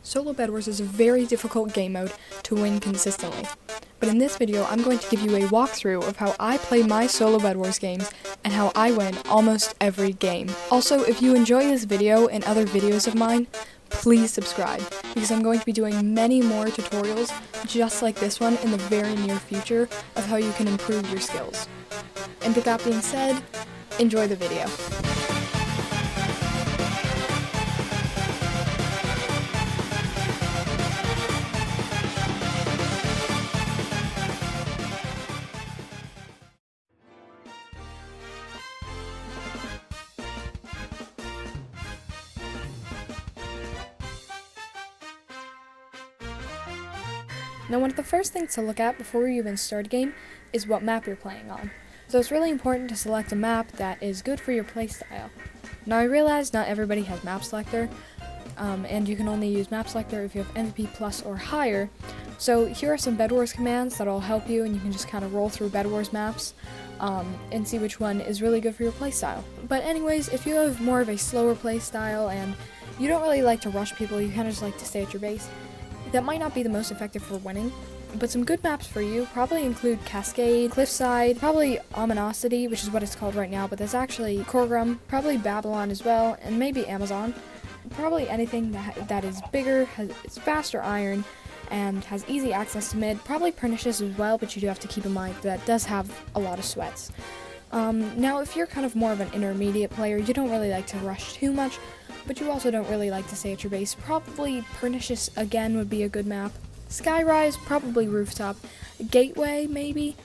Solo Bedwars is a very difficult game mode to win consistently, but in this video I'm going to give you a walkthrough of how I play my solo Bedwars games and how I win almost every game. Also, if you enjoy this video and other videos of mine, please subscribe, because I'm going to be doing many more tutorials just like this one in the very near future of how you can improve your skills. And with that being said, enjoy the video. Now, one of the first things to look at before you even start a game is what map you're playing on. So it's really important to select a map that is good for your playstyle. Now, I realize not everybody has map selector, and you can only use map selector if you have MVP plus or higher. So here are some Bedwars commands that'll help you, and you can just kind of roll through Bedwars maps and see which one is really good for your playstyle. But anyways, if you have more of a slower playstyle and you don't really like to rush people, you kind of just like to stay at your base, that might not be the most effective for winning, but some good maps for you probably include Cascade, Cliffside, probably Ominosity, which is what it's called right now, but there's actually Korgrum, probably Babylon as well, and maybe Amazon. Probably anything that is bigger, is faster iron, and has easy access to mid. Probably Pernicious as well, but you do have to keep in mind that does have a lot of sweats. Now, if you're kind of more of an intermediate player, you don't really like to rush too much, but you also don't really like to stay at your base. Probably Pernicious again would be a good map. Skyrise, probably Rooftop. Gateway, maybe.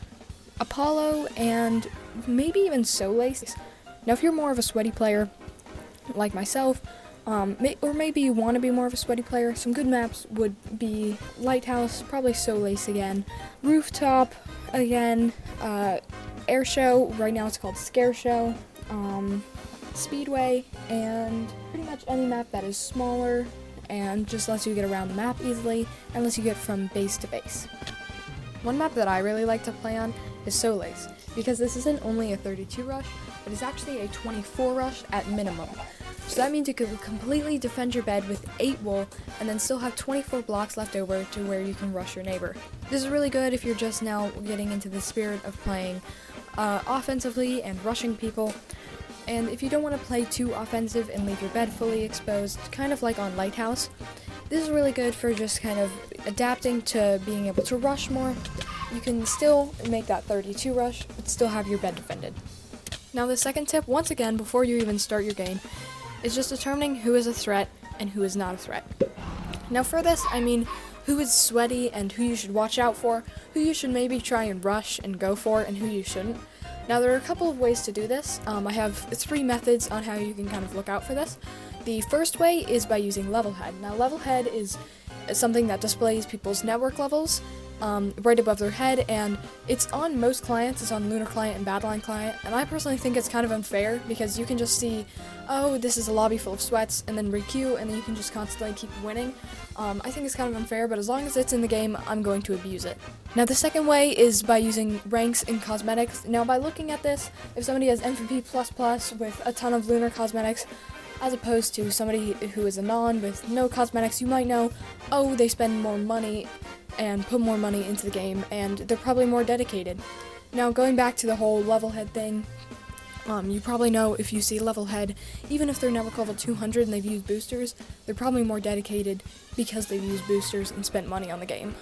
Apollo, and maybe even Solace. Now, if you're more of a sweaty player, like myself, or maybe you want to be more of a sweaty player, some good maps would be Lighthouse, probably Solace again, Rooftop again, Air Show, right now it's called Scare Show, Speedway, and pretty much any map that is smaller and just lets you get around the map easily and lets you get from base to base. One map that I really like to play on is Solace, because this isn't only a 32 rush, but it's actually a 24 rush at minimum. So that means you can completely defend your bed with 8 wool and then still have 24 blocks left over to where you can rush your neighbor. This is really good if you're just now getting into the spirit of playing offensively and rushing people. And if you don't want to play too offensive and leave your bed fully exposed, kind of like on Lighthouse, this is really good for just kind of adapting to being able to rush more. You can still make that 32 rush, but still have your bed defended. Now, the second tip, once again, before you even start your game, is just determining who is a threat and who is not a threat. Now, for this, I mean who is sweaty and who you should watch out for, who you should maybe try and rush and go for, and who you shouldn't. Now, there are a couple of ways to do this. I have 3 methods on how you can kind of look out for this. The first way is by using Levelhead. Now, Levelhead is something that displays people's network levels right above their head, and it's on most clients. It's on Lunar Client and Badline Client, and I personally think it's kind of unfair because you can just see, oh, this is a lobby full of sweats, and then re-queue, and then you can just constantly keep winning. I think it's kind of unfair, but as long as it's in the game, I'm going to abuse it. Now, the second way is by using ranks and cosmetics. Now, by looking at this, if somebody has MVP++ with a ton of Lunar cosmetics, as opposed to somebody who is a non with no cosmetics, you might know, oh, they spend more money and put more money into the game, and they're probably more dedicated. Now, going back to the whole Levelhead thing, you probably know if you see Levelhead, even if they're network level 200 and they've used boosters, they're probably more dedicated because they've used boosters and spent money on the game.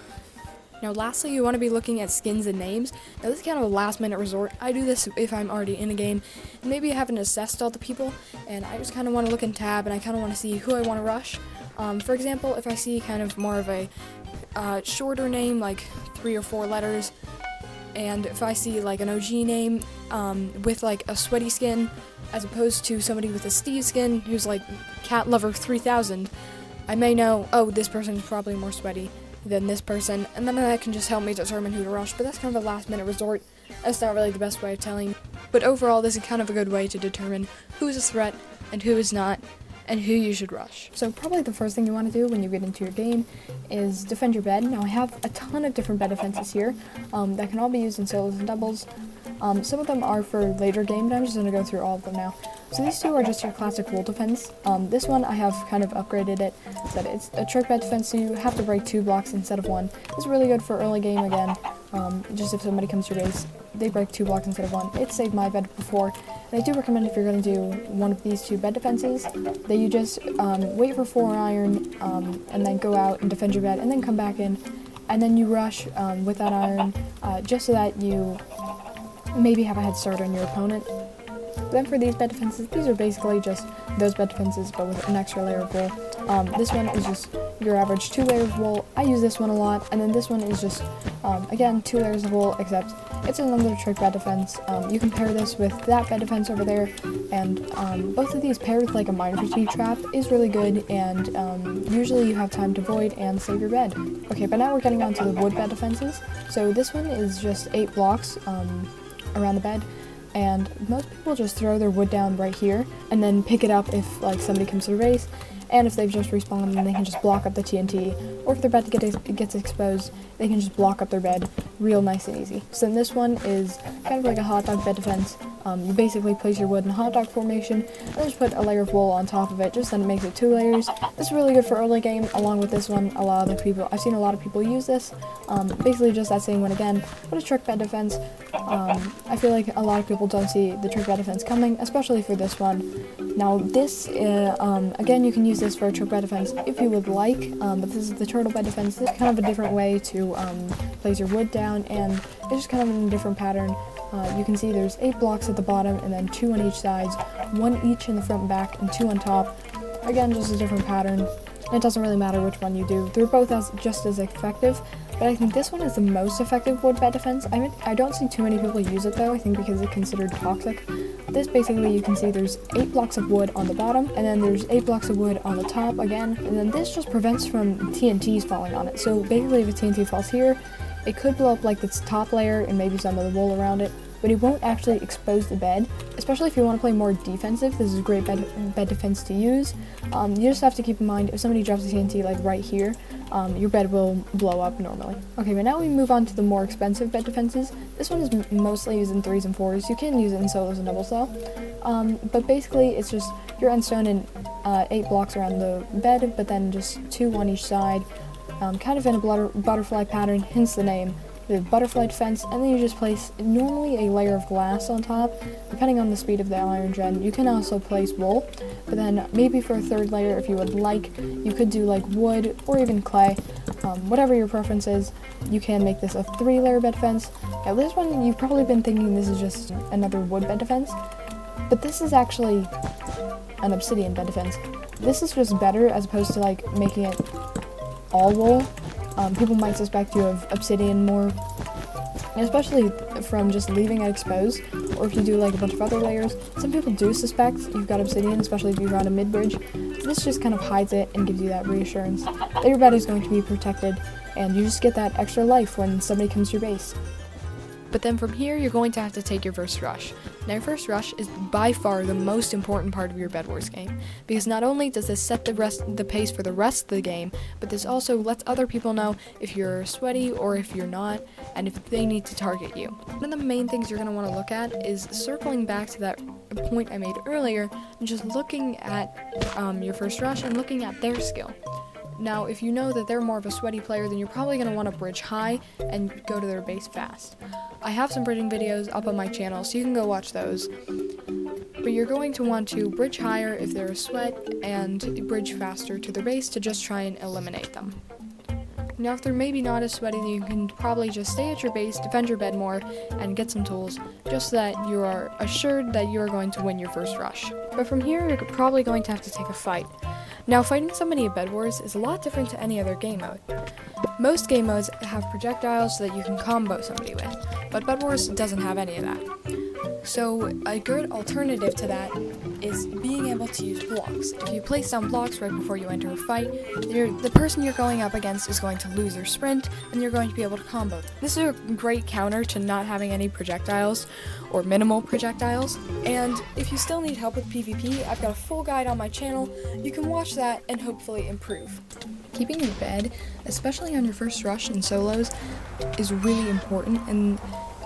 Now, lastly, you want to be looking at skins and names. Now, this is kind of a last-minute resort. I do this if I'm already in a game, and maybe I haven't assessed all the people, and I just kind of want to look in tab, and I kind of want to see who I want to rush. For example, if I see kind of more of a shorter name, like 3 or 4 letters, and if I see like an OG name with like a sweaty skin, as opposed to somebody with a Steve skin who's like Cat Lover 3000, I may know, oh, this person is probably more sweaty than this person, and then that can just help me determine who to rush. But that's kind of a last minute resort. That's not really the best way of telling. But overall, this is kind of a good way to determine who is a threat and who is not, and who you should rush. So probably the first thing you want to do when you get into your game is defend your bed. Now, I have a ton of different bed defenses here that can all be used in solos and doubles. Some of them are for later game, but I'm just going to go through all of them now. So these two are just your classic wall defense. This one I have kind of upgraded it, so that it's a trick bed defense, so you have to break 2 blocks instead of 1. It's really good for early game again. Just if somebody comes to your base, they break 2 blocks instead of 1. It saved my bed before, and I do recommend if you're going to do one of these 2 bed defenses, that you just wait for 4 iron, and then go out and defend your bed, and then come back in, and then you rush with that iron, just so that you maybe have a head start on your opponent. Then for these bed defenses, these are basically just those bed defenses, but with an extra layer of wool. This one is just your average 2 layers of wool. I use this one a lot, and then this one is just, again, 2 layers of wool, except it's another trick bed defense. You can pair this with that bed defense over there, and both of these paired with like a mineacrft trap is really good, and usually you have time to void and save your bed. Okay, but now we're getting on to the wood bed defenses. So this one is just 8 blocks around the bed, and most people just throw their wood down right here and then pick it up if like somebody comes to their base, and if they've just respawned, then they can just block up the TNT, or if their bed gets exposed, they can just block up their bed real nice and easy. So then this one is kind of like a hot dog bed defense. You basically place your wood in a hot dog formation and just put a layer of wool on top of it, just then it makes it 2 layers. This is really good for early game. Along with this one, I've seen a lot of people use this. Basically just that same one again, but a trick bed defense. I feel like a lot of people don't see the trick bed defense coming, especially for this one. Now this, again, you can use this for a trick bed defense if you would like, but this is the turtle bed defense. This is kind of a different way to place your wood down, and it's just kind of in a different pattern. You can see there's 8 blocks at the bottom, and then 2 on each side, 1 each in the front and back, and 2 on top. Again, just a different pattern. It doesn't really matter which one you do. They're both just as effective, but I think this one is the most effective wood bed defense. I don't see too many people use it though, I think because it's considered toxic. This basically, you can see there's 8 blocks of wood on the bottom, and then there's 8 blocks of wood on the top again, and then this just prevents from TNTs falling on it. So basically if a TNT falls here, it could blow up like this top layer and maybe some of the wool around it, but it won't actually expose the bed. Especially if you want to play more defensive, this is a great bed defense to use. You just have to keep in mind, if somebody drops a TNT like right here, your bed will blow up normally. Okay, but now we move on to the more expensive bed defenses. This one is mostly used in 3s and 4s. You can use it in solos and doubles though. But basically it's just your end stone and 8 blocks around the bed, but then just 2 on each side, kind of in a butterfly pattern, hence the name. The butterfly defense, and then you just place normally a layer of glass on top, depending on the speed of the iron gen. You can also place wool, but then maybe for a 3rd layer, if you would like, you could do like wood or even clay. Whatever your preference is, you can make this a 3-layer bed defense. Now this one, you've probably been thinking this is just another wood bed defense, but this is actually an obsidian bed defense. This is just better as opposed to like making it all wool. People might suspect you of obsidian more, especially from just leaving it exposed, or if you do like a bunch of other layers. Some people do suspect you've got obsidian, especially if you've got a mid-bridge. This just kind of hides it and gives you that reassurance that your bed is going to be protected, and you just get that extra life when somebody comes to your base. But then from here, you're going to have to take your first rush. Now your first rush is by far the most important part of your Bedwars game, because not only does this set the pace for the rest of the game, but this also lets other people know if you're sweaty or if you're not, and if they need to target you. One of the main things you're going to want to look at is circling back to that point I made earlier, and just looking at your first rush and looking at their skill. Now, if you know that they're more of a sweaty player, then you're probably going to want to bridge high and go to their base fast. I have some bridging videos up on my channel, so you can go watch those. But you're going to want to bridge higher if they're a sweat, and bridge faster to their base to just try and eliminate them. Now, if they're maybe not as sweaty, then you can probably just stay at your base, defend your bed more, and get some tools, just so that you are assured that you are going to win your first rush. But from here, you're probably going to have to take a fight. Now, fighting somebody at Bedwars is a lot different to any other game mode. Most game modes have projectiles that you can combo somebody with, but Bedwars doesn't have any of that. So a good alternative to that is being able to use blocks. If you place down blocks right before you enter a fight, the person you're going up against is going to lose their sprint, and you're going to be able to combo them. This is a great counter to not having any projectiles, or minimal projectiles. And if you still need help with PvP, I've got a full guide on my channel. You can watch that and hopefully improve. Keeping your bed, especially on your first rush in solos, is really important, and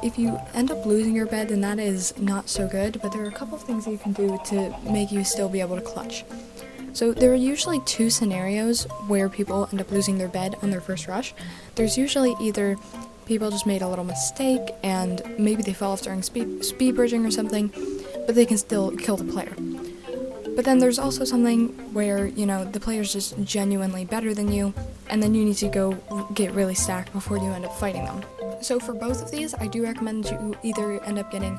if you end up losing your bed, then that is not so good, but there are a couple of things that you can do to make you still be able to clutch. So there are usually two scenarios where people end up losing their bed on their first rush. There's usually either people just made a little mistake and maybe they fell off during speed bridging or something, but they can still kill the player. But then there's also something where, the player's just genuinely better than you, and then you need to go get really stacked before you end up fighting them. So for both of these, I do recommend you either end up getting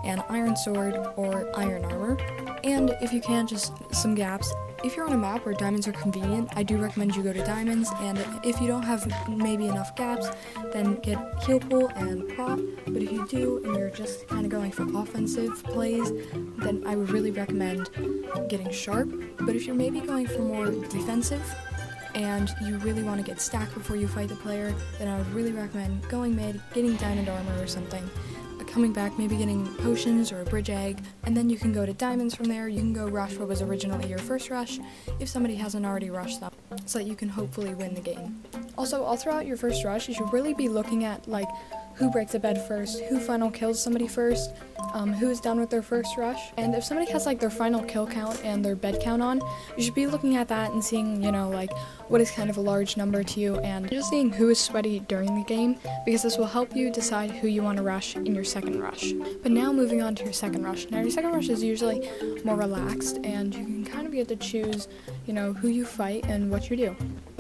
an iron sword or iron armor, and if you can, just some gaps. If you're on a map where diamonds are convenient, I do recommend you go to diamonds, and if you don't have maybe enough gaps, then get heal pool and prop. But if you do, and you're just kind of going for offensive plays, then I would really recommend getting sharp. But if you're maybe going for more defensive, and you really want to get stacked before you fight the player, then I would really recommend going mid, getting diamond armor or something, coming back, maybe getting potions or a bridge egg, and then you can go to diamonds from there. You can go rush what was originally your first rush, if somebody hasn't already rushed them, so that you can hopefully win the game. Also, all throughout your first rush, you should really be looking at, who breaks a bed first, who final kills somebody first, who is done with their first rush, and if somebody has their final kill count and their bed count on, you should be looking at that and seeing, what is kind of a large number to you, and just seeing who is sweaty during the game, because this will help you decide who you want to rush in your second rush. But now moving on to your second rush. Now your second rush is usually more relaxed, and you can kind of get to choose, who you fight and what you do.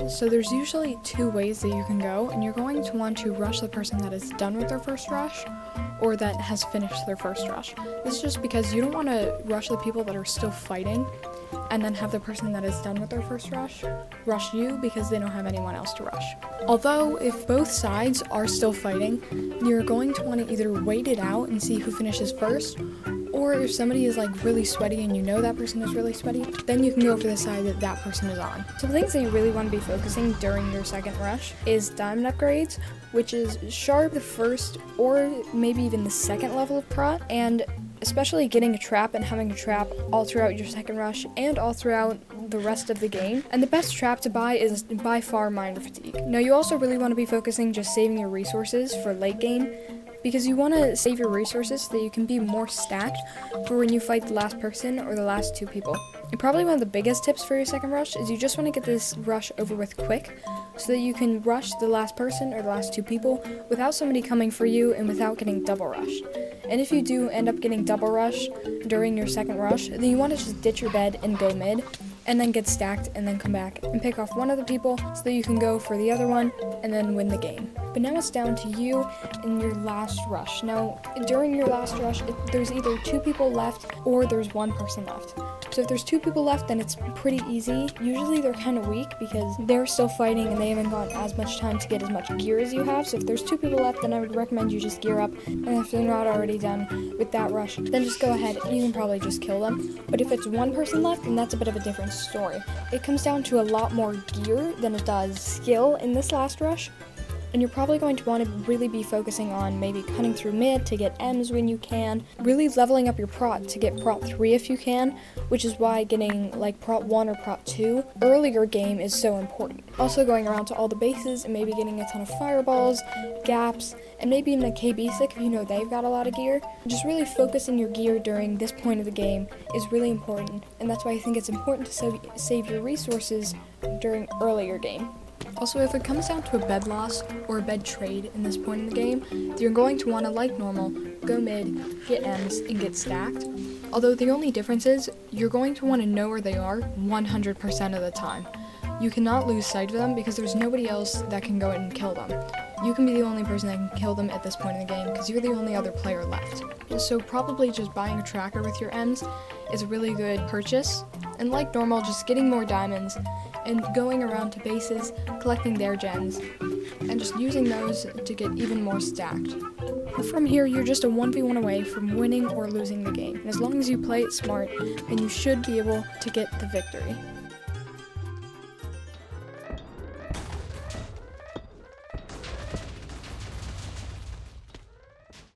So there's usually two ways that you can go, and you're going to want to rush the person that is done with their first rush, or that has finished their first rush. This is just because you don't want to rush the people that are still fighting, and then have the person that is done with their first rush you because they don't have anyone else to rush. Although, if both sides are still fighting, you're going to want to either wait it out and see who finishes first, or if somebody is really sweaty and you know that person is really sweaty, then you can go for the side that that person is on. So the things that you really want to be focusing during your second rush is diamond upgrades, which is sharp the first or maybe even the second level of prot, and especially getting a trap and having a trap all throughout your second rush and all throughout the rest of the game. And the best trap to buy is by far Miner Fatigue. Now you also really want to be focusing just saving your resources for late game, because you want to save your resources so that you can be more stacked for when you fight the last person or the last two people. And probably one of the biggest tips for your second rush is you just want to get this rush over with quick, so that you can rush the last person or the last two people without somebody coming for you and without getting double rushed. And if you do end up getting double rushed during your second rush, then you want to just ditch your bed and go mid, and then get stacked and then come back and pick off one of the people so that you can go for the other one and then win the game. But now it's down to you in your last rush. Now, during your last rush, there's either two people left or there's one person left. So if there's two people left, then it's pretty easy. Usually they're kind of weak because they're still fighting and they haven't got as much time to get as much gear as you have. So if there's two people left, then I would recommend you just gear up. And if they're not already done with that rush, then just go ahead and you can probably just kill them. But if it's one person left, then that's a bit of a different story. It comes down to a lot more gear than it does skill in this last rush. And you're probably going to want to really be focusing on maybe cutting through mid to get M's when you can, really leveling up your prot to get prot 3 if you can, which is why getting prot 1 or prot 2 earlier game is so important. Also going around to all the bases and maybe getting a ton of fireballs, gaps, and maybe even a KB stick if you know they've got a lot of gear. Just really focusing your gear during this point of the game is really important, and that's why I think it's important to save your resources during earlier game. Also, if it comes down to a bed loss or a bed trade in this point in the game, you're going to want to, like normal, go mid, get M's, and get stacked. Although the only difference is, you're going to want to know where they are 100% of the time. You cannot lose sight of them because there's nobody else that can go and kill them. You can be the only person that can kill them at this point in the game because you're the only other player left. So probably just buying a tracker with your M's is a really good purchase. And like normal, just getting more diamonds and going around to bases, collecting their gens, and just using those to get even more stacked. From here, you're just a 1v1 away from winning or losing the game. And as long as you play it smart, then you should be able to get the victory.